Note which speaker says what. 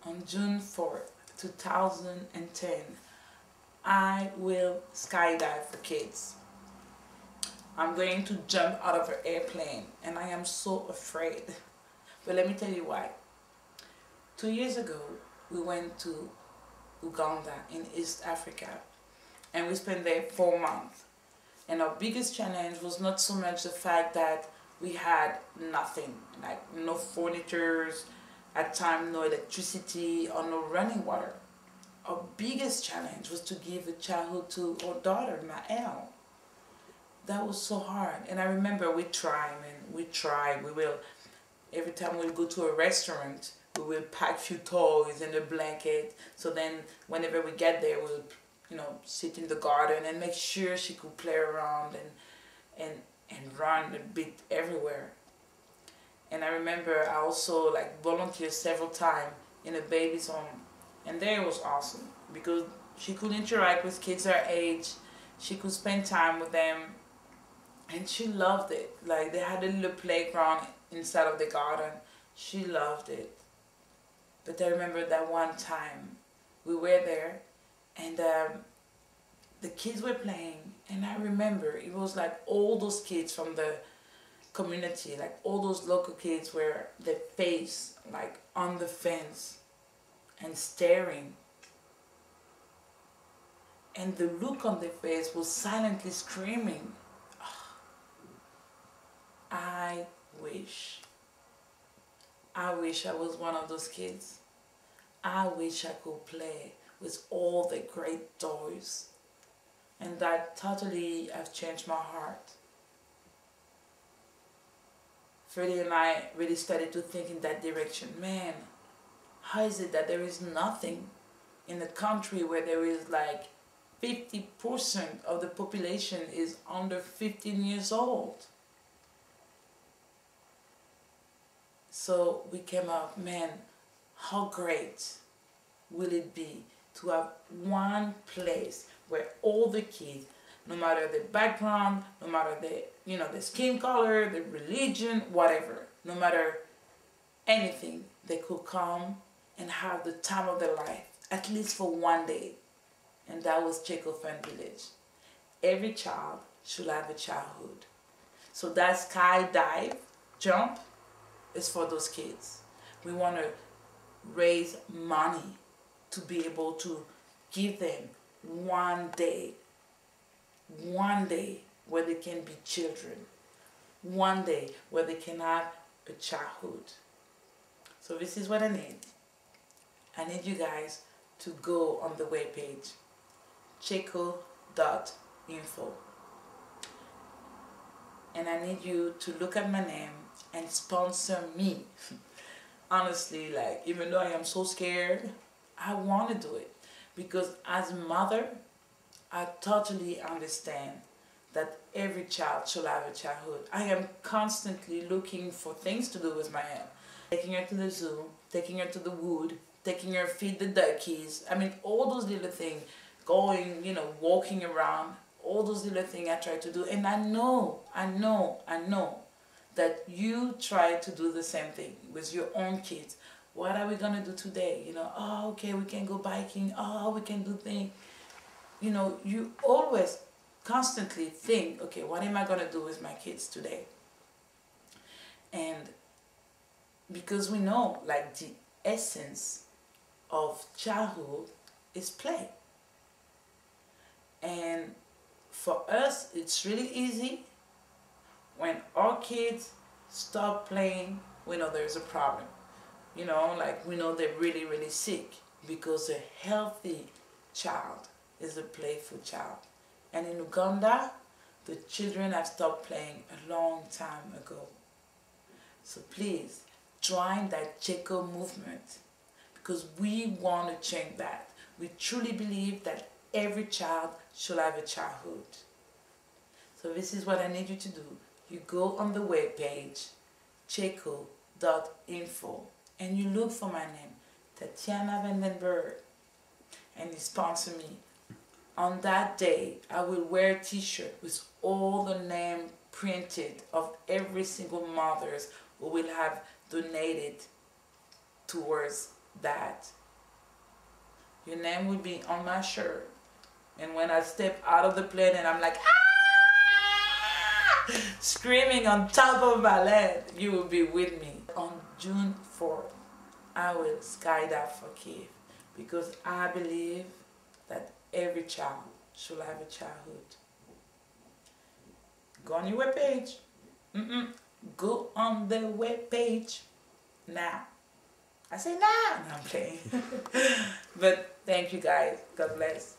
Speaker 1: on June 4th, 2010, I will skydive for kids. I'm going to jump out of an airplane and I am so afraid. But let me tell you why. 2 years ago, we went to Uganda in East Africa and we spent there 4 months. And our biggest challenge was not so much the fact that we had nothing, like no furnitures, at times no electricity or no running water. Our biggest challenge was to give a childhood to our daughter, Maëlle. That was so hard. And I remember we tried, we will, every time we go to a restaurant, we will pack few toys and a blanket. So then whenever we get there, we'll, sit in the garden and make sure she could play around and run a bit everywhere. And I remember I also volunteered several times in a baby's home. And there it was awesome because she could interact with kids her age. She could spend time with them. And she loved it. Like they had a little playground inside of the garden. She loved it. But I remember that one time we were there and the kids were playing. And I remember it was like all those kids from the community, like all those local kids were their face like on the fence and staring. And the look on their face was silently screaming. I wish I was one of those kids. I wish I could play with all the great toys. And that totally have changed my heart. Freddie and I really started to think in that direction. Man, how is it that there is nothing in a country where there is like 50% of the population is under 15 years old? So we came up, man, how great will it be to have one place where all the kids, no matter the background, no matter the skin color, the religion, whatever, no matter anything, they could come and have the time of their life, at least for one day. And that was Tjeko Fun Village. Every child should have a childhood. So that skydive jump is for those kids. We want to raise money to be able to give them one day where they can be children, one day where they can have a childhood. So this is what I need. I need you guys to go on the webpage, tjeko.info. And I need you to look at my name and sponsor me. Honestly, even though I am so scared, I want to do it. Because as a mother, I totally understand that every child should have a childhood. I am constantly looking for things to do with Maëlle. Taking her to the zoo, taking her to the wood, taking her feed the duckies. I mean, all those little things, going, walking around, all those little things I try to do. And I know that you try to do the same thing with your own kids. What are we going to do today? Oh, okay, we can go biking. Oh, we can do things. You always constantly think, okay, what am I going to do with my kids today? And because we know, the essence of childhood is play. And for us, it's really easy. When our kids stop playing, we know there's a problem. We know they're really, really sick, because a healthy child is a playful child. And in Uganda, the children have stopped playing a long time ago. So please, join that Tjeko movement, because we want to change that. We truly believe that every child should have a childhood. So this is what I need you to do. You go on the webpage, tjeko.info, and you look for my name, Tatiana Vandenberg, and you sponsor me. On that day, I will wear a t-shirt with all the names printed of every single mothers who will have donated towards that Your name will be on my shirt. And when I step out of the plane and I'm like, ah! Screaming on top of my land, you will be with me. On June 4th, I will skydive for kids because I believe that every child should have a childhood. Go on your webpage. Go on the webpage now. I say now. No, I'm playing. But thank you guys. God bless.